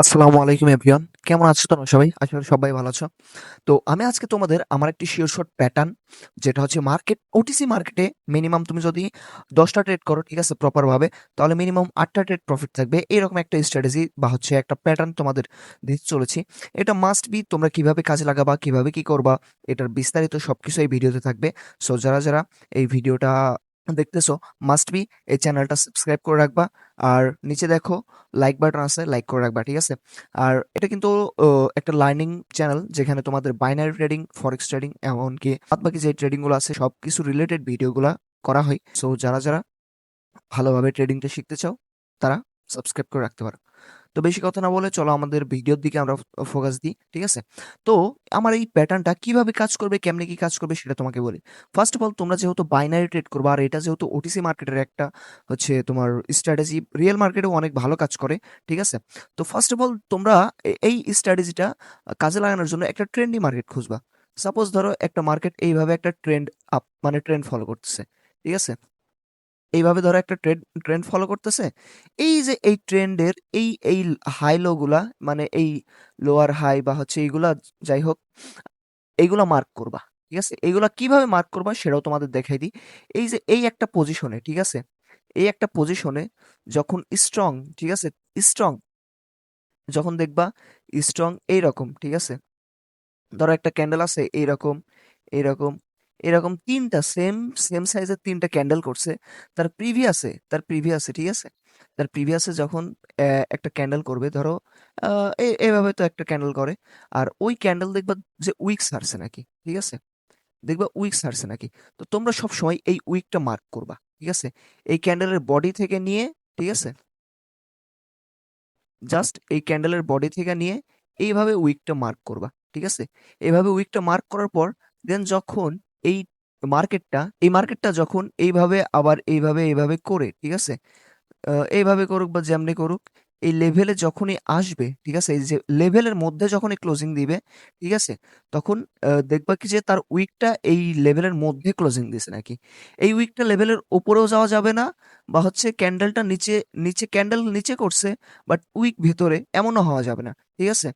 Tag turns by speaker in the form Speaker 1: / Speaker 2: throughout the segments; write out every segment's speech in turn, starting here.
Speaker 1: আসসালামু আলাইকুম এভরিওয়ান। কেমন আছো তোমরা সবাই? আশা করি সবাই ভালো আছো। তো আমি আজকে তোমাদের আমার একটি শিওর শট প্যাটার্ন যেটা হচ্ছে ওটিসি মার্কেটে মিনিমাম তুমি যদি ১০ টা ট্রেড করো, ঠিক আছে? প্রপার ভাবে, তাহলে মিনিমাম ৮ টা ট্রেড প্রফিট থাকবে। এরকম একটা স্ট্র্যাটেজি বা হচ্ছে একটা প্যাটার্ন তোমাদের দিতে চলেছি। এটা মাস্ট বি তোমরা কিভাবে কাজে লাগাবা, কিভাবে কি করবা, এটার বিস্তারিত সবকিছু এই ভিডিওতে থাকবে। সো যারা এই ভিডিওটা দেখতেছো মাস্ট বি এই চ্যানেলটা সাবস্ক্রাইব করে রাখবা। আর নিচে দেখো লাইক বাটন আছে, লাইক করে রাখবা, ঠিক আছে? আর এটা কিন্তু একটা লার্নিং চ্যানেল যেখানে তোমাদের বাইনারি ট্রেডিং, ফরেক্স ট্রেডিং এমনকি বাদবাকি যে ট্রেডিং গুলো আছে সবকিছু রিলেটেড ভিডিওগুলা করা হয়। সো যারা ভালোভাবে ট্রেডিংটা শিখতে চাও তারা সাবস্ক্রাইব করে রাখতে পারো। তো বেশি কথা না বলে চলো আমাদের ভিডিওর দিকে আমরা ফোকাস দিই, ঠিক আছে? তো আমার এই প্যাটার্নটা কিভাবে কাজ করবে, কেমনে কি কাজ করবে সেটা তোমাকে বলি। ফার্স্ট অফ অল তোমরা যেহেতু বাইনারি ট্রেড করবা আর এটা যেহেতু ওটিসি মার্কেটের একটা হচ্ছে তোমার স্ট্র্যাটেজি, রিয়েল মার্কেটেও অনেক ভালো কাজ করে, ঠিক আছে? তো ফার্স্ট অফ অল তোমরা এই স্ট্র্যাটেজিটা কাজে লাগানোর জন্য একটা ট্রেন্ডি মার্কেট খুঁজবা। সাপোজ ধরো একটা মার্কেট এইভাবে একটা ট্রেন্ড আপ মানে ট্রেন্ড ফলো করতেছে, ঠিক আছে? এইভাবে ধরো একটা ট্রেন্ড ফলো করতেছে। এই যে এই ট্রেন্ডের এই হাই লো গুলা, মানে এই লোয়ার হাই বা হচ্ছে এইগুলা, যাই হোক, এইগুলা মার্ক করবা, ঠিক আছে? এইগুলা কিভাবে মার্ক করবা সেটাও তোমাদের দেখাই দিই। এই যে এই একটা পজিশনে, ঠিক আছে? এই একটা পজিশনে যখন স্ট্রং, ঠিক আছে? স্ট্রং যখন দেখবা স্ট্রং এইরকম, ঠিক আছে? ধরো একটা ক্যান্ডেল আছে এইরকম, এইরকম, এরকম ৩ টা সেম সাইজের ৩ টা ক্যান্ডেল করছে। তার প্রিভিয়াসে, ঠিক আছে? তার প্রিভিয়াসে যখন একটা ক্যান্ডেল করবে ধরো আ এভাবে তো একটা ক্যান্ডেল করে। আর ওই ক্যান্ডেল দেখবা যে উইক ছাড়ছে নাকি, ঠিক আছে? দেখবা উইক ছাড়ছে নাকি। তো তোমরা সবসময় এই উইকটা মার্ক করবা, ঠিক আছে? এই ক্যান্ডেলের বডি থেকে নিয়ে, ঠিক আছে? জাস্ট এই ক্যান্ডেলের বডি থেকে নিয়ে এইভাবে উইকটা মার্ক করবা, ঠিক আছে? এইভাবে উইকটা মার্ক করার পর দেন যখন এই এই মার্কেটটা যখন এইভাবে আবার এইভাবে করে, ঠিক আছে? এইভাবে করুক বা যেমনি করুক, এই লেভেলে যখনই আসবে, ঠিক আছে? এই যে লেভেলের মধ্যে যখনই ক্লোজিং দিবে, ঠিক আছে? তখন দেখবা কি যে তার উইকটা এই লেভেলের মধ্যে ক্লোজিং দিছে নাকি। এই উইকটা লেভেলের উপরেও যাওয়া যাবে না বা হচ্ছে ক্যান্ডেলটা নিচে ক্যান্ডেল নিচে করছে বাট উইক ভেতরে, এমনও হওয়া যাবে না, ঠিক আছে?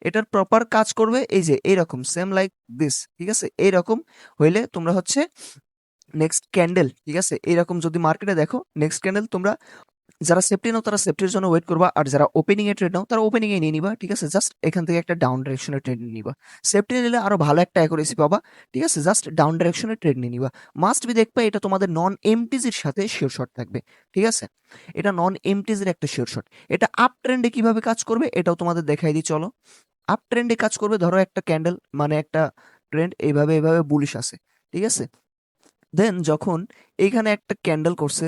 Speaker 1: এটার প্রপার কাজ করবে এই যে এইরকম সেম লাইক দিস, ঠিক আছে? এইরকম হইলে তোমরা হচ্ছে নেক্সট ক্যান্ডেল, ঠিক আছে? এইরকম যদি মার্কেটে দেখো নেক্সট ক্যান্ডেল তোমরা যারা সেফটি নাও তারা সেফটির জন্য ওয়েট করবা। আর যারা ওপেনিং এ ট্রেড নাও তারা ওপেনিং এ নিয়ে নিবা। ঠিক আছে? জাস্ট এখান থেকে একটা ডাউন ডিরেকশন এ ট্রেড নিয়ে নিবা। সেফটি নিলে আরো ভালো একটা অ্যাকুরেসি পাবা। ঠিক আছে? জাস্ট ডাউন ডিরেকশন এ ট্রেড নিয়ে নিবা। মাস্ট বি দেখবা এটা তোমাদের নন এমটিজির সাথে শিওর শট থাকবে। ঠিক আছে? এটা নন এমটিজির একটা শিওর শট। এটা আপ ট্রেন্ডে কিভাবে কাজ করবে এটাও তোমাদের দেখাই দিই চলো। আপ ট্রেন্ডে কাজ করবে, ধরো একটা ক্যান্ডেল মানে একটা ট্রেন্ড এইভাবে বুলিশ আছে। ঠিক আছে? দেন যখন এইখানে একটা ক্যান্ডেল করছে,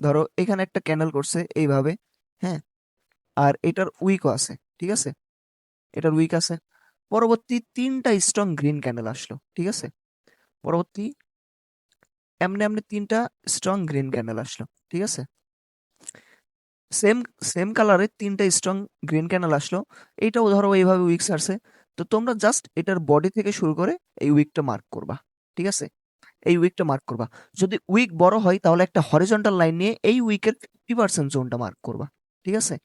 Speaker 1: ধরো এখানে একটা ক্যান্ডেল করছে এইভাবে, হ্যাঁ? আর এটার উইকও আছে, ঠিক আছে? এটার উইক আছে। পরবর্তী ৩ টা স্ট্রং গ্রিন ক্যান্ডেল আসলো, ঠিক আছে? পরবর্তী এমনি ৩ টা স্ট্রং গ্রিন ক্যান্ডেল আসলো, ঠিক আছে? সেম সেম কালারের ৩ টা স্ট্রং গ্রিন ক্যান্ডেল আসলো। এইটাও ধরো এইভাবে উইক ছাড়ছে। তো তোমরা জাস্ট এটার বডি থেকে শুরু করে এই উইকটা মার্ক করবা, ঠিক আছে? এই উইকটা মার্ক করবা। যদি উইক বড় হয় তাহলে একটা হরিজন্টাল লাইন নিয়ে এই উইকের 50% জোনটা মার্ক করবা। ঠিক আছে?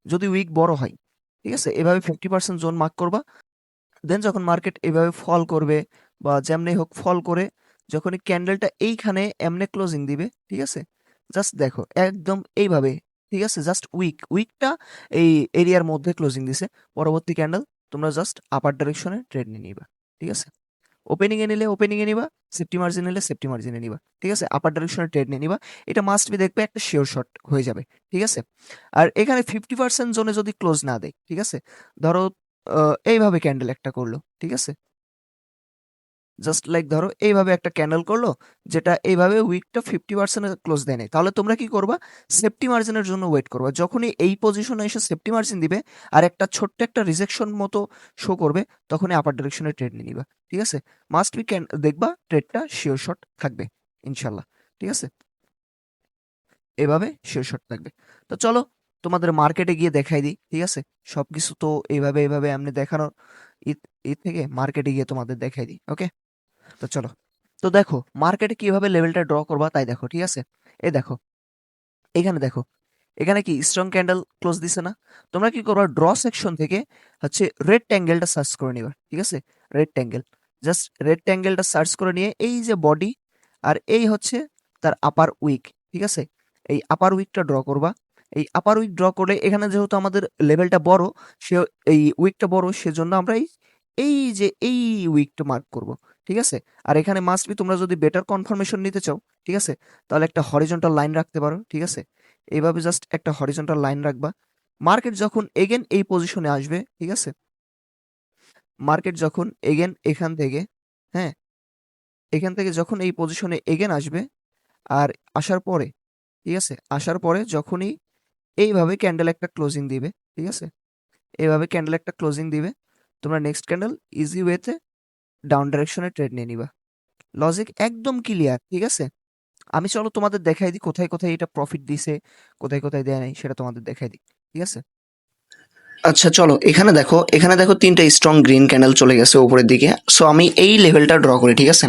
Speaker 1: যদি উইক বড় হয়, ঠিক আছে? এভাবে 50% জোন মার্ক করবা। দেন যখন মার্কেট এভাবে ফল করবে বা যেমনি হোক ফল করে যখন এই ক্যান্ডেলটা এইখানে এমনে ক্লোজিং দিবে, ঠিক আছে? জাস্ট দেখো একদম এইভাবে, ঠিক আছে? জাস্ট উইকটা এই এরিয়ার মধ্যে ক্লোজিং দিছে। পরবর্তী ক্যান্ডেল তোমরা জাস্ট আপার ডাইরেকশনে ট্রেড নিয়ে নিবা। ঠিক আছে? ওপেনিং এ নিলে ওপেনিং এ নিবা, সেফটি মার্জিন নিলে সেফটি মার্জিনে নিবা। ঠিক আছে? আপার ডাইরেকশনে ট্রেড নিয়ে নিবা। এটা মাস্ট বি দেখবে একটা শিওর শট হয়ে যাবে। ঠিক আছে? আর এখানে 50% জোনে যদি ক্লোজ না দেয়, ঠিক আছে? ধরো আ এইভাবে ক্যান্ডেল একটা করলো। ঠিক আছে? জাস্ট লাইক ধরো এইভাবে একটা ক্যান্ডেল করলো, যেটা এইভাবে উইকটা 50% এ ক্লোজ দেয় নাই। তাহলে তোমরা কি করবা? সেফটি মার্জিনের জন্য ওয়েট করবা। যখনই এই পজিশনে এসে সেফটি মার্জিন দিবে আর একটা ছোট্ট একটা রিজেকশন মতো শো করবে, তখনই আপার ডিরেকশনে ট্রেড নিয়ে নিবা। ঠিক আছে? মাস্ট বি দেখবা ট্রেডটা শিওর শট থাকবে ইনশাআল্লাহ। ঠিক আছে? এভাবে শিওর শট থাকবে। তো চলো তোমাদের মার্কেটে গিয়ে দেখাই দিই। ঠিক আছে? সবকিছু তো এভাবে এমনি দেখানোর ই ই থেকে মার্কেটে গিয়ে তোমাদের দেখাই দিই। ওকে? তো চলো। তো দেখো মার্কেটে কিভাবে লেভেলটা ড্র করবা তাই দেখো, ঠিক আছে? এই দেখো, এখানে দেখো। এখানে কি স্ট্রং ক্যান্ডেল ক্লোজ দিছে না? তোমরা কি করবা, ড্র সেকশন থেকে হচ্ছে রেড ট্যাঙ্গেলটা সার্চ করে নিবা, ঠিক আছে? রেড ট্যাঙ্গেল, জাস্ট রেড ট্যাঙ্গেলটা সার্চ করে নিয়ে এই যে বডি আর এই হচ্ছে তার আপার উইক, ঠিক আছে? এই আপার উইকটা ড্র করবা। এই আপার উইক ড্র করলে এখানে যেহেতু আমাদের লেভেলটা বড়, সে এই উইকটা বড়, সেজন্য আমরা এই যে এই উইকটা মার্ক করব, ঠিক আছে? আর এখানে মাস্ট বি তোমরা যদি বেটার কনফার্মেশন নিতে চাও, ঠিক আছে, তাহলে একটা হরিজন্টাল লাইন রাখতে পারো, ঠিক আছে? এইভাবে জাস্ট একটা হরিজন্টাল লাইন রাখবা। মার্কেট যখন এগেন এই পজিশনে আসবে, ঠিক আছে, মার্কেট যখন এগেন এখান থেকে, হ্যাঁ, এখান থেকে যখন এই পজিশনে এগেন আসবে, আর আসার পরে, ঠিক আছে, আসার পরে যখনই এইভাবে ক্যান্ডেল একটা ক্লোজিং দিবে, ঠিক আছে, এইভাবে ক্যান্ডেল একটা ক্লোজিং দিবে, তোমরা নেক্সট ক্যান্ডেল ইজি ওয়েতে ডাউন ডাইরেকশনে ট্রেড নিয়ে নিবা। লজিক একদম ক্লিয়ার, ঠিক আছে? আমি চলো তোমাদের দেখাই দিই কোথায় কোথায় এটা প্রফিট দিছে, কোথায় কোথায় দেয় নাই, সেটা তোমাদের দেখাই দিই, ঠিক আছে?
Speaker 2: আচ্ছা চলো, এখানে দেখো তিনটা স্ট্রং গ্রিন ক্যান্ডেল চলে গেছে উপরের দিকে। সো আমি এই লেভেলটা ড্র করি, ঠিক আছে?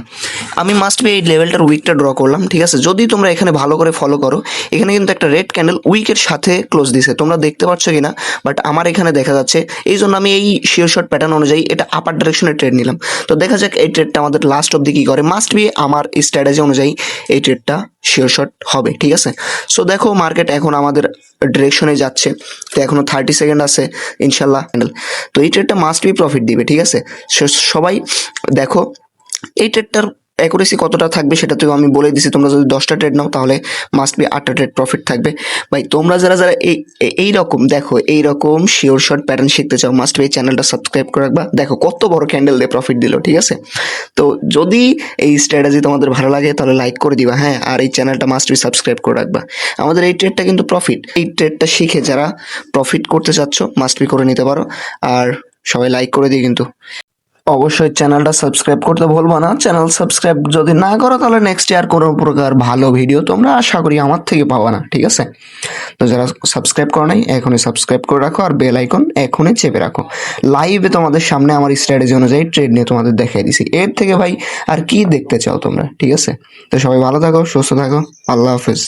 Speaker 2: আমি মাস্ট বি এই লেভেলটার উইকটা ড্র করলাম, ঠিক আছে? যদি তোমরা এখানে ভালো করে ফলো করো, এখানে কিন্তু একটা রেড ক্যান্ডেল উইকের সাথে ক্লোজ দিছে, তোমরা দেখতে পাচ্ছ কিনা, বাট আমার এখানে দেখা যাচ্ছে। এই জন্য আমি এই শিওর শট প্যাটার্ন অনুযায়ী এটা আপার ডাইরেকশনে ট্রেড নিলাম। তো দেখা যাক এই ট্রেডটা আমাদের লাস্ট অব্দি কী করে। মাস্ট বি আমার স্ট্র্যাটেজি অনুযায়ী এই ট্রেডটা শিওর শট হবে, ঠিক আছে? সো দেখো মার্কেট এখন আমাদের ডিরেকশনে যাচ্ছে, তো এখনো 30 সেকেন্ড আছে ইনশাল্লাহ। তো এই ট্রেডটা মাস্ট বি প্রফিট দিবে, ঠিক আছে? সবাই দেখো এই ট্রেডটার অ্যাকুরেসি কতটা থাকবে সেটা তো আমি বলে দিছি। তোমরা যদি 10টা ট্রেড নাও তাহলে মাস্ট বি 8টা ট্রেড প্রফিট থাকবে। ভাই তোমরা যারা যারা এইরকম দেখো, এইরকম শিওর শর্ট প্যাটার্ন শিখতে চাও, মাস্ট বি এই চ্যানেলটা সাবস্ক্রাইব করে রাখবা। দেখো কত বড় ক্যান্ডেল দিয়ে প্রফিট দিল, ঠিক আছে? তো যদি এই স্ট্র্যাটেজি তোমাদের ভালো লাগে তাহলে লাইক করে দিবা, হ্যাঁ, আর এই চ্যানেলটা মাস্ট বি সাবস্ক্রাইব করে রাখবা। আমাদের এই ট্রেডটা কিন্তু প্রফিট, এই ট্রেডটা শিখে যারা প্রফিট করতে চাচ্ছ মাস্ট বি করে নিতে পারো। আর সবাই লাইক করে দিই কিন্তু। অবশ্যই চ্যানেলটা সাবস্ক্রাইব করতে ভুলবো না। চ্যানেল সাবস্ক্রাইব যদি না করো তাহলে নেক্সট ইয়ার কোনো প্রকার ভালো ভিডিও তোমরা আশা করি আমার থেকে পাবা না, ঠিক আছে? তো যারা সাবস্ক্রাইব করো নাই এখনই সাবস্ক্রাইব করে রাখো, আর বেল আইকন এখনই চেপে রাখো। লাইভে তোমাদের সামনে আমার স্ট্র্যাটেজি অনুযায়ী ট্রেড নিয়ে তোমাদের দেখাই দিছি। এর থেকে ভাই আর কি দেখতে চাও তোমরা, ঠিক আছে? তো সবাই ভালো থাকো, সুস্থ থাকো, আল্লাহ হাফেজ।